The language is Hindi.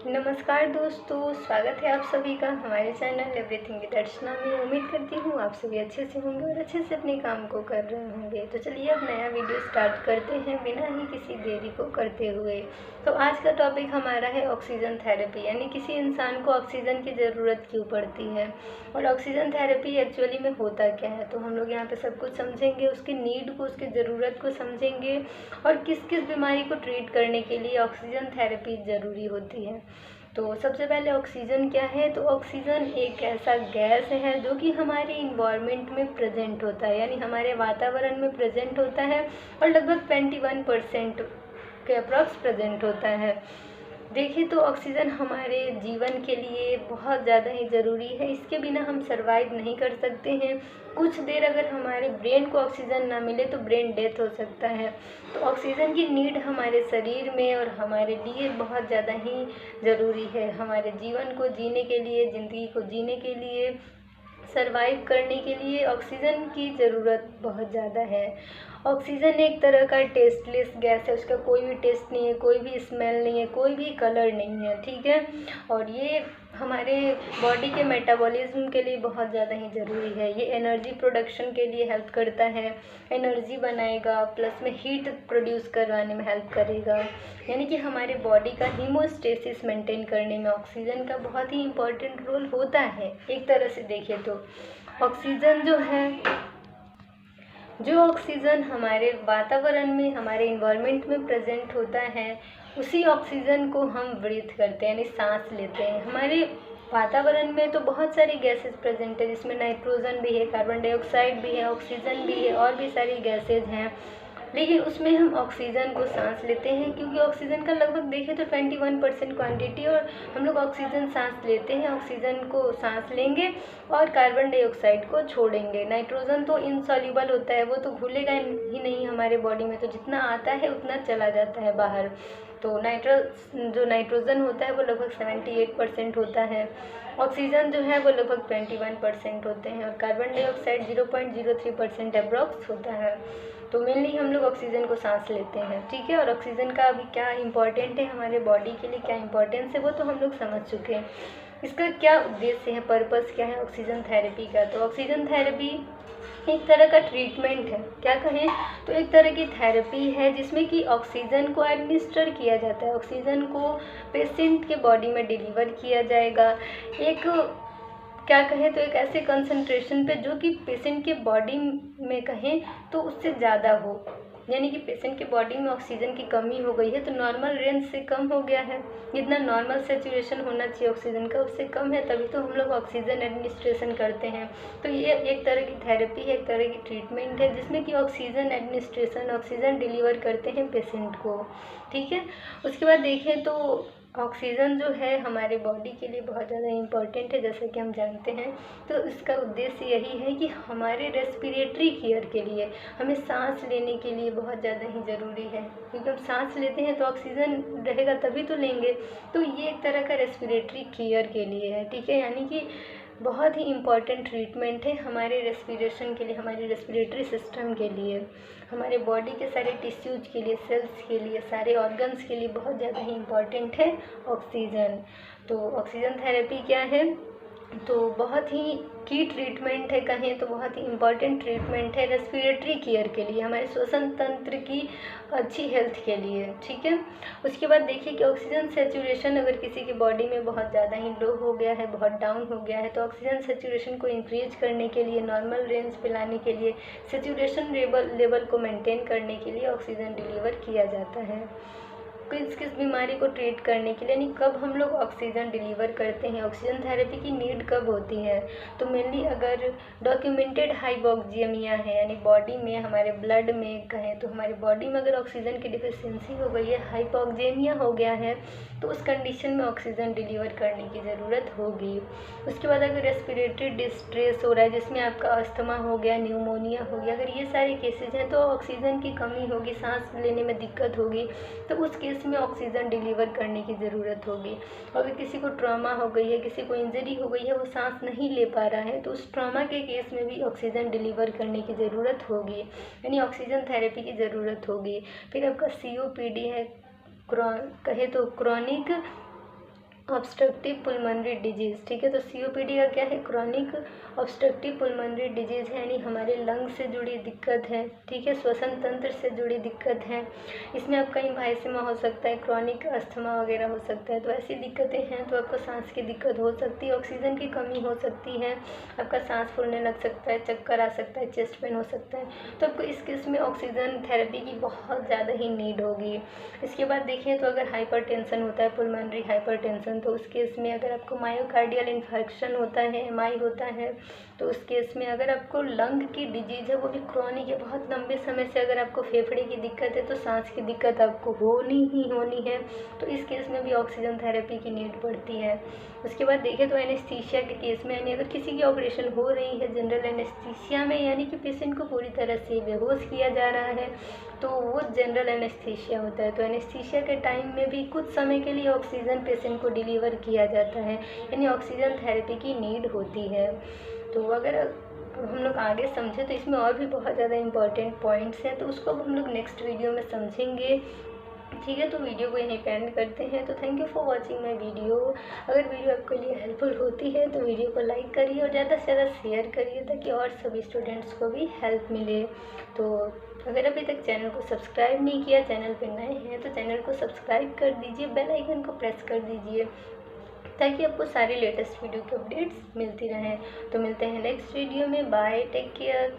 नमस्कार दोस्तों, स्वागत है आप सभी का हमारे चैनल एवरीथिंग विद अर्चना में। उम्मीद करती हूँ आप सभी अच्छे से होंगे और अच्छे से अपने काम को कर रहे होंगे। तो चलिए अब नया वीडियो स्टार्ट करते हैं बिना ही किसी देरी को करते हुए। तो आज का टॉपिक हमारा है ऑक्सीजन थेरेपी, यानी किसी इंसान को ऑक्सीजन की ज़रूरत क्यों पड़ती है और ऑक्सीजन थेरेपी एक्चुअली में होता क्या है। तो हम लोग यहाँ पे सब कुछ समझेंगे, उसकी नीड को, उसकी ज़रूरत को समझेंगे और किस किस बीमारी को ट्रीट करने के लिए ऑक्सीजन थेरेपी ज़रूरी होती है। तो सबसे पहले ऑक्सीजन क्या है। तो ऑक्सीजन एक ऐसा गैस है जो कि हमारे इन्वायरमेंट में प्रेजेंट होता है, यानी हमारे वातावरण में प्रेजेंट होता है और लगभग 21% के अप्रॉक्स प्रेजेंट होता है। देखिए तो ऑक्सीजन हमारे जीवन के लिए बहुत ज़्यादा ही ज़रूरी है, इसके बिना हम सरवाइव नहीं कर सकते हैं। कुछ देर अगर हमारे ब्रेन को ऑक्सीजन ना मिले तो ब्रेन डेथ हो सकता है। तो ऑक्सीजन की नीड हमारे शरीर में और हमारे लिए बहुत ज़्यादा ही ज़रूरी है, हमारे जीवन को जीने के लिए, ज़िंदगी को जीने के लिए, सरवाइव करने के लिए ऑक्सीजन की ज़रूरत बहुत ज़्यादा है। ऑक्सीजन एक तरह का टेस्टलेस गैस है, उसका कोई भी टेस्ट नहीं है, कोई भी स्मेल नहीं है, कोई भी कलर नहीं है, ठीक है। और ये हमारे बॉडी के मेटाबॉलिज्म के लिए बहुत ज़्यादा ही ज़रूरी है। ये एनर्जी प्रोडक्शन के लिए हेल्प करता है, एनर्जी बनाएगा, प्लस में हीट प्रोड्यूस करवाने में हेल्प करेगा, यानी कि हमारे बॉडी का हीमोस्टेसिस मेंटेन करने में ऑक्सीजन का बहुत ही इम्पोर्टेंट रोल होता है। एक तरह से देखिए तो ऑक्सीजन जो ऑक्सीजन हमारे वातावरण में, हमारे इन्वायरमेंट में प्रेजेंट होता है, उसी ऑक्सीजन को हम ब्रीथ करते हैं, यानी सांस लेते हैं। हमारे वातावरण में तो बहुत सारी गैसेस प्रेजेंट है, जिसमें नाइट्रोजन भी है, कार्बन डाइऑक्साइड भी है, ऑक्सीजन भी है और भी सारी गैसेज हैं, लेकिन उसमें हम ऑक्सीजन को सांस लेते हैं क्योंकि ऑक्सीजन का लगभग देखें तो 21% क्वांटिटी, और हम लोग ऑक्सीजन सांस लेते हैं, ऑक्सीजन को सांस लेंगे और कार्बन डाइऑक्साइड को छोड़ेंगे। नाइट्रोजन तो इनसॉल्यूबल होता है, वो तो घुलेगा ही नहीं हमारे बॉडी में, तो जितना आता है उतना चला जाता है बाहर। तो जो नाइट्रोजन होता है वो लगभग 78% होता है, ऑक्सीजन जो है वो लगभग 21% होते हैं और कार्बन डाइऑक्साइड 0.03% अप्रॉक्स होता है। तो मेनली हम लोग ऑक्सीजन को सांस लेते हैं, ठीक है। और ऑक्सीजन का अभी क्या इम्पोर्टेंट है हमारे बॉडी के लिए, क्या इम्पोर्टेंस है, वो तो हम लोग समझ चुके हैं। इसका क्या उद्देश्य है, पर्पस क्या है ऑक्सीजन थेरेपी का। तो ऑक्सीजन थेरेपी एक तरह का ट्रीटमेंट है, क्या कहें तो एक तरह की थेरेपी है जिसमें कि ऑक्सीजन को एडमिनिस्टर किया जाता है, ऑक्सीजन को पेशेंट के बॉडी में डिलीवर किया जाएगा, एक क्या कहें तो एक ऐसे कंसंट्रेशन पे जो कि पेशेंट के बॉडी में कहें तो उससे ज़्यादा हो, यानी कि पेशेंट के बॉडी में ऑक्सीजन की कमी हो गई है तो नॉर्मल रेंज से कम हो गया है, जितना नॉर्मल सेचुरेशन होना चाहिए ऑक्सीजन का उससे कम है, तभी तो हम लोग ऑक्सीजन एडमिनिस्ट्रेशन करते हैं। तो ये एक तरह की थेरेपी है, एक तरह की ट्रीटमेंट है जिसमें कि ऑक्सीजन एडमिनिस्ट्रेशन, ऑक्सीजन डिलीवर करते हैं पेशेंट को, ठीक है। उसके बाद देखें तो ऑक्सीजन जो है हमारे बॉडी के लिए बहुत ज़्यादा इम्पॉर्टेंट है, जैसे कि हम जानते हैं। तो इसका उद्देश्य यही है कि हमारे रेस्पिरेटरी केयर के लिए, हमें सांस लेने के लिए बहुत ज़्यादा ही ज़रूरी है, क्योंकि हम सांस लेते हैं तो ऑक्सीजन रहेगा तभी तो लेंगे। तो ये एक तरह का रेस्पिरेटरी केयर के लिए है, ठीक है, यानी कि बहुत ही इम्पॉर्टेंट ट्रीटमेंट है हमारे रेस्पिरेशन के लिए, हमारे रेस्पिरेटरी सिस्टम के लिए, हमारे बॉडी के सारे टिश्यूज के लिए, सेल्स के लिए, सारे ऑर्गन्स के लिए बहुत ज़्यादा ही इम्पॉर्टेंट है ऑक्सीजन। तो ऑक्सीजन थेरेपी क्या है, तो बहुत ही की ट्रीटमेंट है, कहें तो बहुत ही इम्पॉर्टेंट ट्रीटमेंट है रेस्पिरेटरी केयर के लिए, हमारे श्वसन तंत्र की अच्छी हेल्थ के लिए, ठीक है। उसके बाद देखिए कि ऑक्सीजन सेचुरेशन अगर किसी की बॉडी में बहुत ज़्यादा ही लो हो गया है, बहुत डाउन हो गया है, तो ऑक्सीजन सेचुरेशन को इंक्रीज करने के लिए, नॉर्मल रेंज पे लाने के लिए, सेचुरेशन लेवल को मेंटेन करने के लिए ऑक्सीजन डिलीवर किया जाता है। किस किस बीमारी को ट्रीट करने के लिए, यानी कब हम लोग ऑक्सीजन डिलीवर करते हैं, ऑक्सीजन थेरेपी की नीड कब होती है। तो मेनली अगर डॉक्यूमेंटेड हाइपोक्सिएमिया है, यानी बॉडी में, हमारे ब्लड में कहें तो हमारी बॉडी में अगर ऑक्सीजन की डिफिशियंसी हो गई है, हाइपोक्सिएमिया हो गया है, तो उस कंडीशन में ऑक्सीजन डिलीवर करने की ज़रूरत होगी। उसके बाद अगर रेस्पिरेटरी डिस्ट्रेस हो रहा है, जिसमें आपका अस्थमा हो गया, न्यूमोनिया हो गया, अगर ये सारे केसेज हैं तो ऑक्सीजन की कमी होगी, सांस लेने में दिक्कत होगी, तो उस केस में ऑक्सीजन डिलीवर करने की ज़रूरत होगी। अगर किसी को ट्रॉमा हो गई है, किसी को इंजरी हो गई है, वो सांस नहीं ले पा रहा है, तो उस ट्रॉमा के केस में भी ऑक्सीजन डिलीवर करने की ज़रूरत होगी, यानी ऑक्सीजन थेरेपी की ज़रूरत होगी। फिर आपका COPD है, कहे तो क्रॉनिक ऑब्स्ट्रक्टिव पुल्मोनरी डिजीज़, ठीक है। तो COPD का क्या है, क्रॉनिक ऑब्स्ट्रक्टिव पुल्मोनरी डिजीज़ है, यानी हमारे लंग से जुड़ी दिक्कत है, ठीक है, श्वसन तंत्र से जुड़ी दिक्कत है। इसमें आपका एम्फाइसेमा हो सकता है, क्रॉनिक अस्थमा वगैरह हो सकता है। तो ऐसी दिक्कतें हैं तो आपको सांस की दिक्कत हो सकती है, ऑक्सीजन की कमी हो सकती है, आपका सांस फूलने लग सकता है, चक्कर आ सकता है, चेस्ट पेन हो सकता है। तो आपको इस केस में ऑक्सीजन थेरेपी की बहुत ज़्यादा ही नीड होगी। इसके बाद देखें तो अगर हाइपरटेंशन होता है, पुल्मोनरी हाइपरटेंशन, तो उस केस में अगर आपको मायोकार्डियल इन्फेक्शन होता है, MI होता है, तो उस केस में अगर आपको लंग की डिजीज़ है, वो भी क्रॉनिक है, बहुत लंबे समय से अगर आपको फेफड़े की दिक्कत है, तो सांस की दिक्कत आपको होनी ही होनी है। तो इस केस में भी ऑक्सीजन थेरेपी की नीड पड़ती है। उसके बाद देखें तो एनेस्थीसिया के केस में, यानी अगर किसी की ऑपरेशन हो रही है जनरल एनेस्थीसिया में, यानी कि पेशेंट को पूरी तरह से बेहोश किया जा रहा है, तो वो जनरल एनेस्थीसिया होता है। तो एनेस्थीसिया के टाइम में भी कुछ समय के लिए ऑक्सीजन पेशेंट को डिलीवर किया जाता है, यानी ऑक्सीजन थेरेपी की नीड होती है। तो अगर हम लोग आगे समझे तो इसमें और भी बहुत ज़्यादा इंपॉर्टेंट पॉइंट्स हैं, तो उसको हम लोग नेक्स्ट वीडियो में समझेंगे, ठीक है। तो वीडियो को यहीं पे एंड करते हैं। तो thank you for watching my video. अगर वीडियो आपके लिए हेल्पफुल होती है तो वीडियो को लाइक करिए और ज़्यादा से ज़्यादा शेयर करिए, ताकि और सभी स्टूडेंट्स को भी हेल्प मिले। तो अगर अभी तक चैनल को सब्सक्राइब नहीं किया, चैनल पे नए हैं तो चैनल को सब्सक्राइब कर दीजिए, बेल आइकन को प्रेस कर दीजिए, ताकि आपको सारे लेटेस्ट वीडियो के अपडेट्स मिलती रहें। तो मिलते हैं नेक्स्ट वीडियो में। Bye, take care.